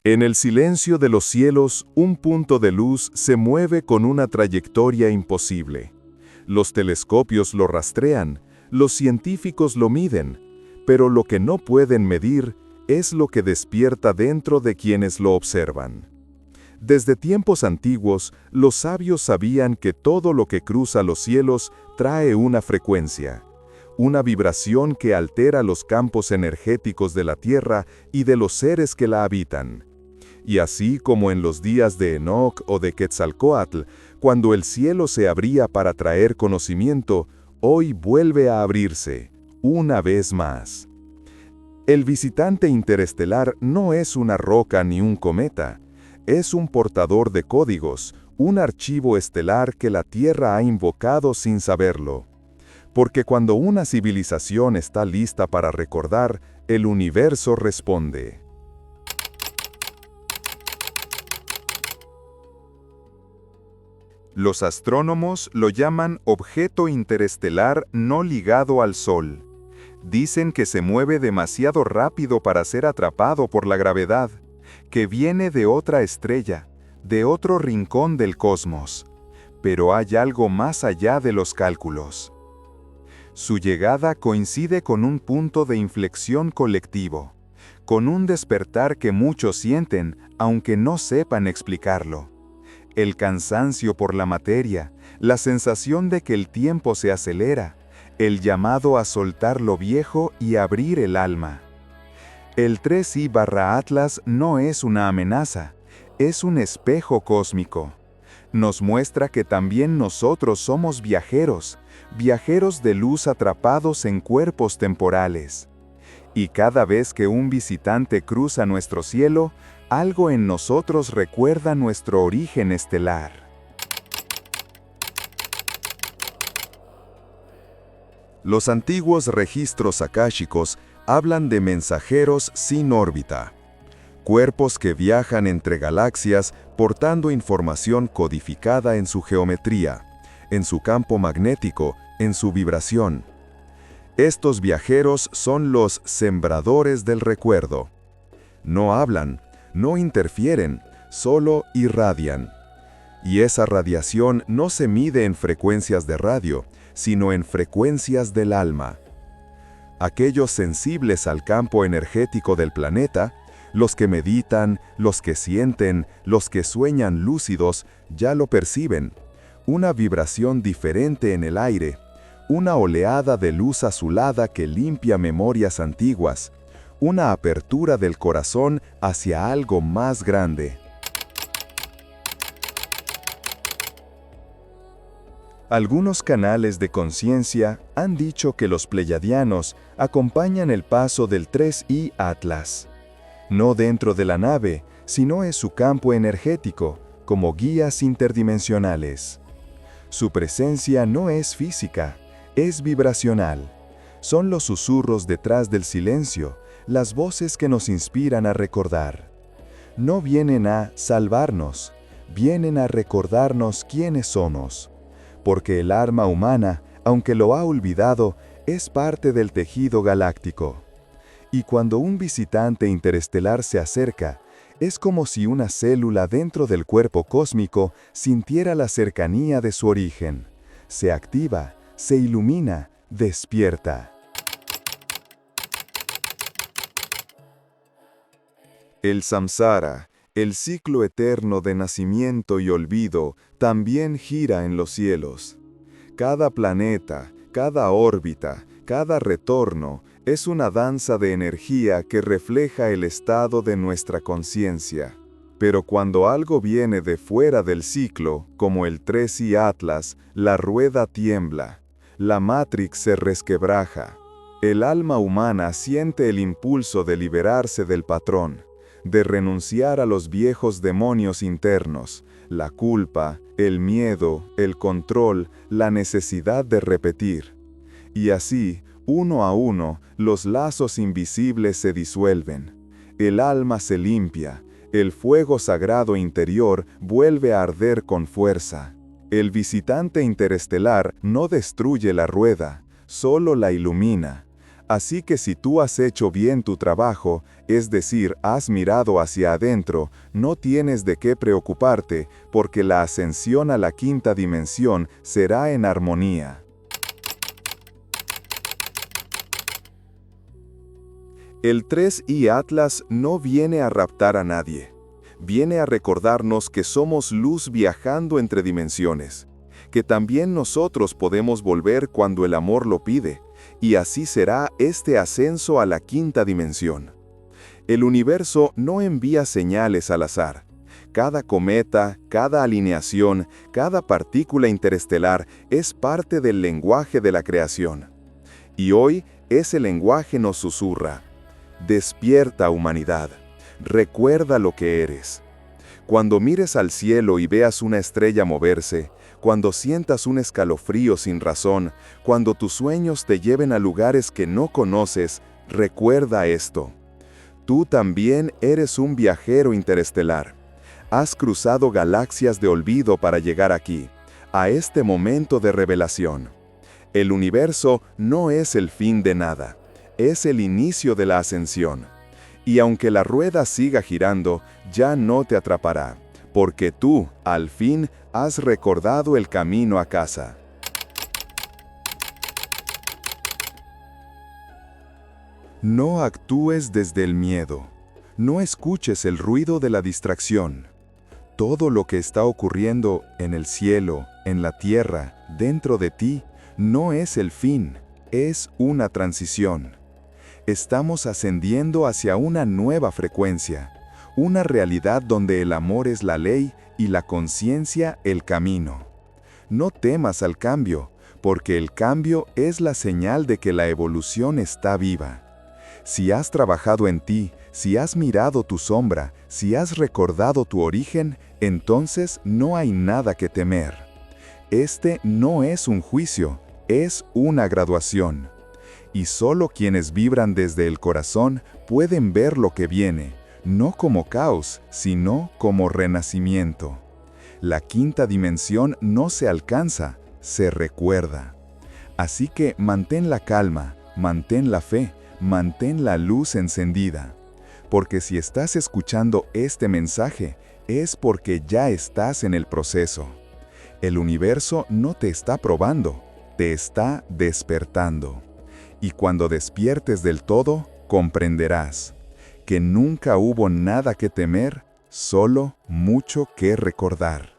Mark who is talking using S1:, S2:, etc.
S1: En el silencio de los cielos, un punto de luz se mueve con una trayectoria imposible. Los telescopios lo rastrean, los científicos lo miden, pero lo que no pueden medir es lo que despierta dentro de quienes lo observan. Desde tiempos antiguos, los sabios sabían que todo lo que cruza los cielos trae una frecuencia, una vibración que altera los campos energéticos de la Tierra y de los seres que la habitan. Y así como en los días de Enoc o de Quetzalcóatl, cuando el cielo se abría para traer conocimiento, hoy vuelve a abrirse, una vez más. El visitante interestelar no es una roca ni un cometa, es un portador de códigos, un archivo estelar que la Tierra ha invocado sin saberlo. Porque cuando una civilización está lista para recordar, el universo responde. Los astrónomos lo llaman objeto interestelar no ligado al Sol. Dicen que se mueve demasiado rápido para ser atrapado por la gravedad, que viene de otra estrella, de otro rincón del cosmos. Pero hay algo más allá de los cálculos. Su llegada coincide con un punto de inflexión colectivo, con un despertar que muchos sienten, aunque no sepan explicarlo. El cansancio por la materia, la sensación de que el tiempo se acelera, el llamado a soltar lo viejo y abrir el alma. El 3i/Atlas no es una amenaza, es un espejo cósmico. Nos muestra que también nosotros somos viajeros, viajeros de luz atrapados en cuerpos temporales. Y cada vez que un visitante cruza nuestro cielo, algo en nosotros recuerda nuestro origen estelar. Los antiguos registros akáshicos hablan de mensajeros sin órbita, cuerpos que viajan entre galaxias portando información codificada en su geometría, en su campo magnético, en su vibración. Estos viajeros son los sembradores del recuerdo. No hablan, no interfieren, solo irradian. Y esa radiación no se mide en frecuencias de radio, sino en frecuencias del alma. Aquellos sensibles al campo energético del planeta, los que meditan, los que sienten, los que sueñan lúcidos, ya lo perciben. Una vibración diferente en el aire, una oleada de luz azulada que limpia memorias antiguas, una apertura del corazón hacia algo más grande. Algunos canales de conciencia han dicho que los pleyadianos acompañan el paso del 3i/Atlas. No dentro de la nave, sino en su campo energético, como guías interdimensionales. Su presencia no es física, es vibracional. Son los susurros detrás del silencio, las voces que nos inspiran a recordar. No vienen a salvarnos, vienen a recordarnos quiénes somos. Porque el alma humana, aunque lo ha olvidado, es parte del tejido galáctico. Y cuando un visitante interestelar se acerca, es como si una célula dentro del cuerpo cósmico sintiera la cercanía de su origen. Se activa, se ilumina, despierta. El samsara, el ciclo eterno de nacimiento y olvido, también gira en los cielos. Cada planeta, cada órbita, cada retorno, es una danza de energía que refleja el estado de nuestra conciencia. Pero cuando algo viene de fuera del ciclo, como el 3i/Atlas, la rueda tiembla, la Matrix se resquebraja. El alma humana siente el impulso de liberarse del patrón, de renunciar a los viejos demonios internos, la culpa, el miedo, el control, la necesidad de repetir. Y así, uno a uno, los lazos invisibles se disuelven. El alma se limpia, el fuego sagrado interior vuelve a arder con fuerza. El visitante interestelar no destruye la rueda, solo la ilumina. Así que si tú has hecho bien tu trabajo, es decir, has mirado hacia adentro, no tienes de qué preocuparte, porque la ascensión a la quinta dimensión será en armonía. El 3i Atlas no viene a raptar a nadie. Viene a recordarnos que somos luz viajando entre dimensiones, que también nosotros podemos volver cuando el amor lo pide, y así será este ascenso a la quinta dimensión. El universo no envía señales al azar. Cada cometa, cada alineación, cada partícula interestelar es parte del lenguaje de la creación. Y hoy ese lenguaje nos susurra: despierta, humanidad, recuerda lo que eres. Cuando mires al cielo y veas una estrella moverse, cuando sientas un escalofrío sin razón, cuando tus sueños te lleven a lugares que no conoces, recuerda esto. Tú también eres un viajero interestelar. Has cruzado galaxias de olvido para llegar aquí, a este momento de revelación. El universo no es el fin de nada, es el inicio de la ascensión. Y aunque la rueda siga girando, ya no te atrapará, porque tú, al fin, has recordado el camino a casa. No actúes desde el miedo. No escuches el ruido de la distracción. Todo lo que está ocurriendo en el cielo, en la tierra, dentro de ti, no es el fin, es una transición. Estamos ascendiendo hacia una nueva frecuencia, una realidad donde el amor es la ley y la conciencia el camino. No temas al cambio, porque el cambio es la señal de que la evolución está viva. Si has trabajado en ti, si has mirado tu sombra, si has recordado tu origen, entonces no hay nada que temer. Este no es un juicio, es una graduación. Y solo quienes vibran desde el corazón pueden ver lo que viene, no como caos, sino como renacimiento. La quinta dimensión no se alcanza, se recuerda. Así que mantén la calma, mantén la fe, mantén la luz encendida. Porque si estás escuchando este mensaje, es porque ya estás en el proceso. El universo no te está probando, te está despertando. Y cuando despiertes del todo, comprenderás que nunca hubo nada que temer, solo mucho que recordar.